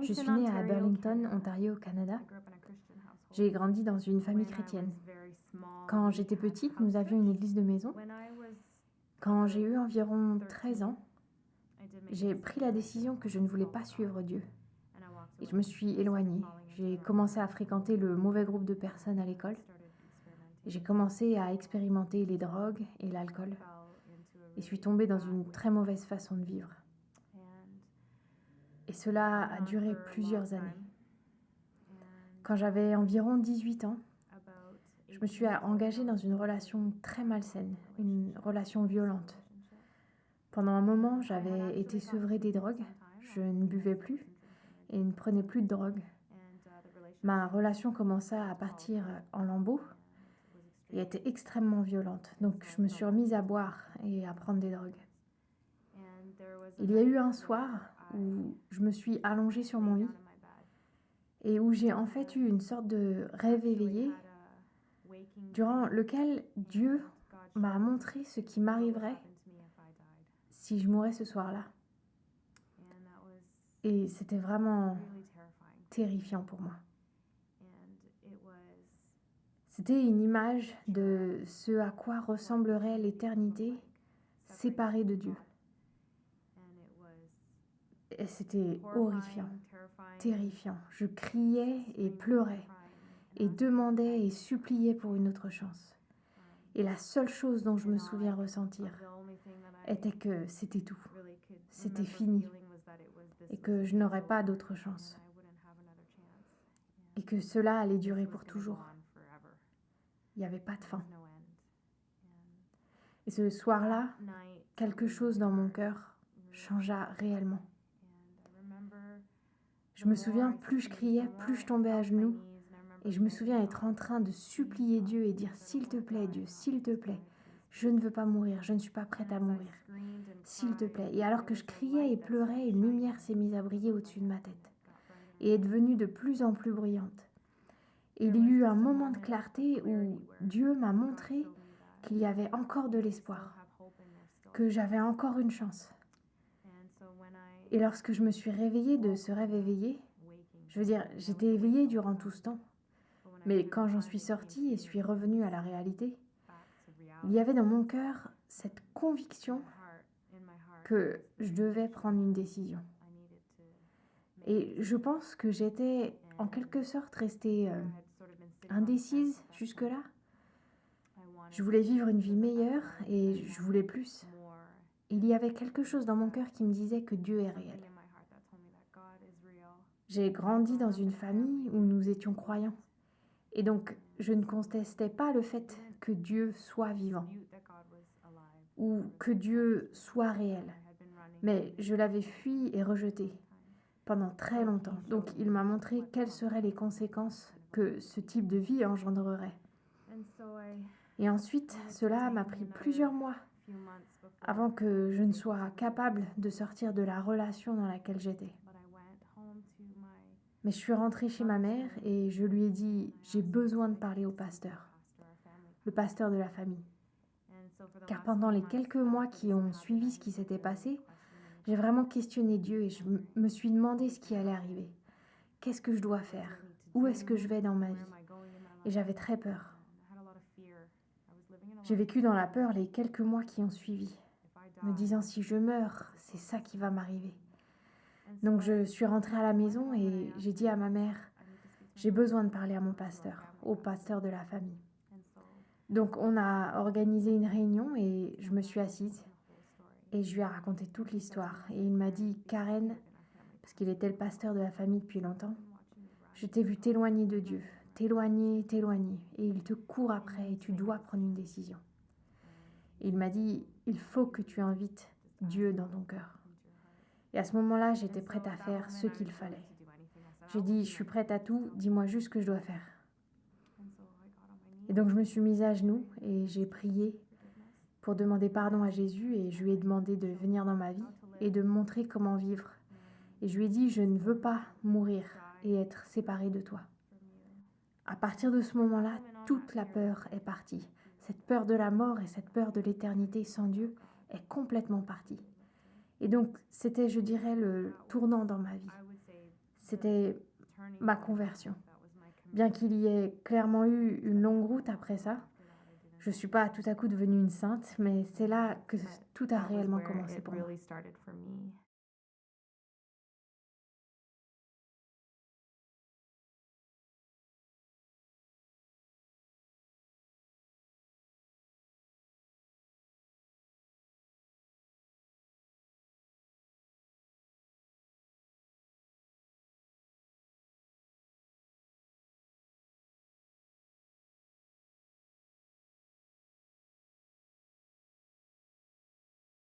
Je suis née à Burlington, Ontario, au Canada. J'ai grandi dans une famille chrétienne. Quand j'étais petite, nous avions une église de maison. Quand j'ai eu environ 13 ans, j'ai pris la décision que je ne voulais pas suivre Dieu. Et je me suis éloignée. J'ai commencé à fréquenter le mauvais groupe de personnes à l'école. J'ai commencé à expérimenter les drogues et l'alcool. Et suis tombée dans une très mauvaise façon de vivre. Et cela a duré plusieurs années. Quand j'avais environ 18 ans, je me suis engagée dans une relation très malsaine, une relation violente. Pendant un moment, j'avais été sevrée des drogues, je ne buvais plus et ne prenais plus de drogue. Ma relation commença à partir en lambeaux et était extrêmement violente, donc je me suis remise à boire et à prendre des drogues. Il y a eu un soir où je me suis allongée sur mon lit et où j'ai en fait eu une sorte de rêve éveillé durant lequel Dieu m'a montré ce qui m'arriverait si je mourais ce soir-là. Et c'était vraiment terrifiant pour moi. C'était une image de ce à quoi ressemblerait l'éternité séparée de Dieu. Et c'était horrifiant, terrifiant. Je criais et pleurais et demandais et suppliais pour une autre chance. Et la seule chose dont je me souviens ressentir était que c'était tout, c'était fini et que je n'aurais pas d'autre chance et que cela allait durer pour toujours. Il n'y avait pas de fin. Et ce soir-là, quelque chose dans mon cœur changea réellement. Je me souviens, plus je criais, plus je tombais à genoux. Et je me souviens être en train de supplier Dieu et dire « S'il te plaît, Dieu, s'il te plaît, je ne veux pas mourir, je ne suis pas prête à mourir. S'il te plaît. » Et alors que je criais et pleurais, une lumière s'est mise à briller au-dessus de ma tête et est devenue de plus en plus brillante. Et il y a eu un moment de clarté où Dieu m'a montré qu'il y avait encore de l'espoir, que j'avais encore une chance. Et lorsque je me suis réveillée de ce rêve éveillé, je veux dire, j'étais éveillée durant tout ce temps. Mais quand j'en suis sortie et suis revenue à la réalité, il y avait dans mon cœur cette conviction que je devais prendre une décision. Et je pense que j'étais en quelque sorte restée indécise jusque-là. Je voulais vivre une vie meilleure et je voulais plus. Il y avait quelque chose dans mon cœur qui me disait que Dieu est réel. J'ai grandi dans une famille où nous étions croyants. Et donc, je ne contestais pas le fait que Dieu soit vivant ou que Dieu soit réel. Mais je l'avais fui et rejeté pendant très longtemps. Donc, il m'a montré quelles seraient les conséquences que ce type de vie engendrerait. Et ensuite, cela m'a pris plusieurs mois avant que je ne sois capable de sortir de la relation dans laquelle j'étais. Mais je suis rentrée chez ma mère et je lui ai dit « J'ai besoin de parler au pasteur, le pasteur de la famille. » Car pendant les quelques mois qui ont suivi ce qui s'était passé, j'ai vraiment questionné Dieu et je me suis demandé ce qui allait arriver. Qu'est-ce que je dois faire? Où est-ce que je vais dans ma vie? Et j'avais très peur. J'ai vécu dans la peur les quelques mois qui ont suivi, me disant si je meurs, c'est ça qui va m'arriver. Donc je suis rentrée à la maison et j'ai dit à ma mère, j'ai besoin de parler à mon pasteur, au pasteur de la famille. Donc on a organisé une réunion et je me suis assise et je lui ai raconté toute l'histoire. Et il m'a dit, Karen, parce qu'il était le pasteur de la famille depuis longtemps, je t'ai vu t'éloigner de Dieu, t'éloigner, et il te court après et tu dois prendre une décision. Et il m'a dit, il faut que tu invites Dieu dans ton cœur. Et à ce moment-là, j'étais prête à faire ce qu'il fallait. J'ai dit, je suis prête à tout, dis-moi juste ce que je dois faire. Et donc je me suis mise à genoux et j'ai prié pour demander pardon à Jésus et je lui ai demandé de venir dans ma vie et de me montrer comment vivre. Et je lui ai dit, je ne veux pas mourir et être séparée de toi. À partir de ce moment-là, toute la peur est partie. Cette peur de la mort et cette peur de l'éternité sans Dieu est complètement partie. Et donc, c'était, je dirais, le tournant dans ma vie. C'était ma conversion. Bien qu'il y ait clairement eu une longue route après ça, je suis pas tout à coup devenue une sainte, mais c'est là que tout a réellement commencé pour moi.